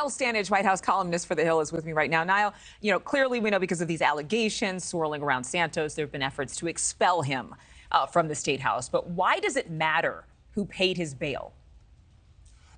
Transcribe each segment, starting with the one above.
Niall Stanage, White House columnist for The Hill, is with me right now. Niall, clearly we know because of these allegations swirling around Santos, there have been efforts to expel him from the State House. But why does it matter who paid his bail?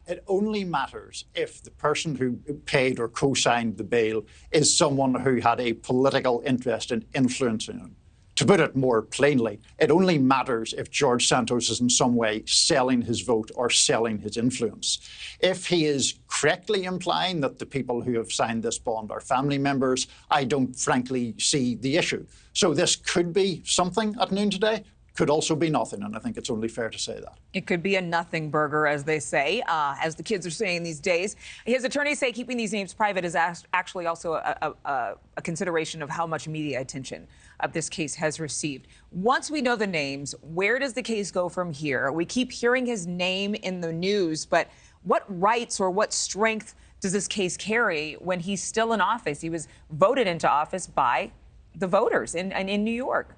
It only matters if the person who paid or co-signed the bail is someone who had a political interest in influencing him. To put it more plainly, it only matters if George Santos is in some way selling his vote or selling his influence. If he is correctly implying that the people who have signed this bond are family members, I don't frankly see the issue. So this could be something at noon today, could also be nothing, and I think it's only fair to say that. It could be a nothing burger, as they say, as the kids are saying these days. His attorneys say keeping these names private is actually also a consideration of how much media attention this case has received. Once we know the names, where does the case go from here? We keep hearing his name in the news, but what rights or what strength does this case carry when he's still in office? He was voted into office by the voters in New York.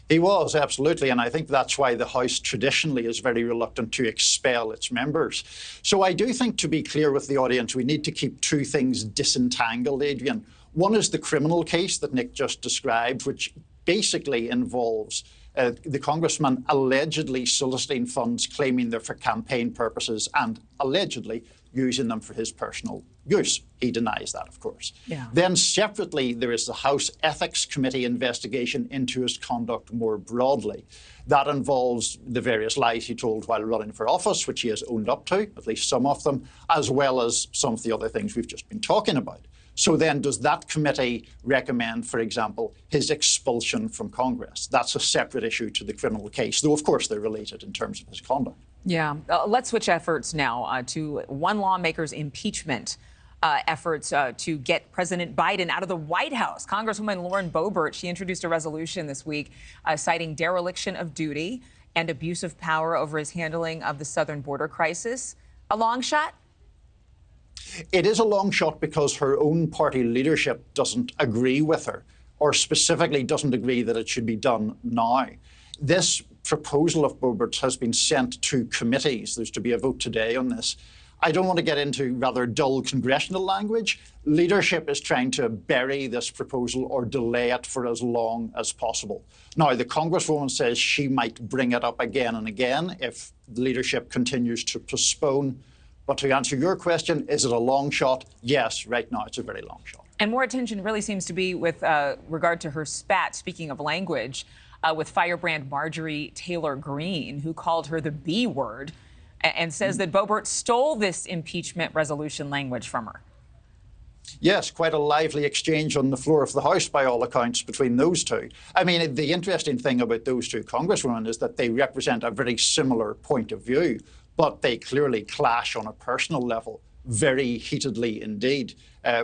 He was, absolutely, and I think that's why the House traditionally is very reluctant to expel its members. So I do think, to be clear with the audience, we need to keep two things disentangled, Adrienne. One is the criminal case that Nick just described, which basically involves the congressman allegedly soliciting funds, claiming they're for campaign purposes, and allegedly using them for his personal use. He denies that, of course. Yeah. Then separately, there is the House Ethics Committee investigation into his conduct more broadly. That involves the various lies he told while running for office, which he has owned up to, at least some of them, as well as some of the other things we've just been talking about. So then does that committee recommend, for example, his expulsion from Congress? That's a separate issue to the criminal case, though, of course, they're related in terms of his conduct. Yeah. Let's switch efforts now to one lawmaker's impeachment efforts to get President Biden out of the White House. Congresswoman Lauren Boebert, she introduced a resolution this week citing dereliction of duty and abuse of power over his handling of the southern border crisis. A long shot? It is a long shot because her own party leadership doesn't agree with her, or specifically doesn't agree that it should be done now. This proposal of Boebert's has been sent to committees. There's to be a vote today on this. I don't want to get into rather dull congressional language. Leadership is trying to bury this proposal or delay it for as long as possible. Now, the Congresswoman says she might bring it up again and again if leadership continues to postpone. But to answer your question, is it a long shot? Yes, right now it's a very long shot. And more attention really seems to be with regard to her spat, speaking of language, with firebrand Marjorie Taylor Greene, who called her the B word and says that Boebert stole this impeachment resolution language from her. Yes, quite a lively exchange on the floor of the House, by all accounts, between those two. I mean, the interesting thing about those two congresswomen is that they represent a very similar point of view, but they clearly clash on a personal level, very heatedly indeed.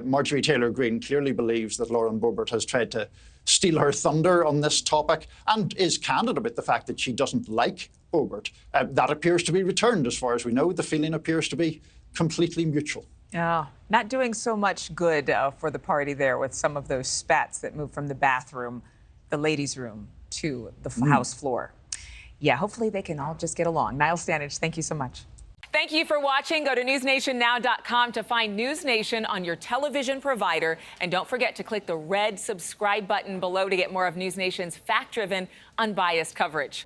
Marjorie Taylor Greene clearly believes that Lauren Boebert has tried to steal her thunder on this topic and is candid about the fact that she doesn't like Boebert. That appears to be returned, as far as we know. The feeling appears to be completely mutual. Yeah, not doing so much good for the party there with some of those spats that move from the bathroom, the ladies' room, to the House floor. Yeah, hopefully they can all just get along. Niall Stanage, thank you so much. Thank you for watching. Go to newsnationnow.com to find News Nation on your television provider. And don't forget to click the red subscribe button below to get more of News Nation's fact-driven, unbiased coverage.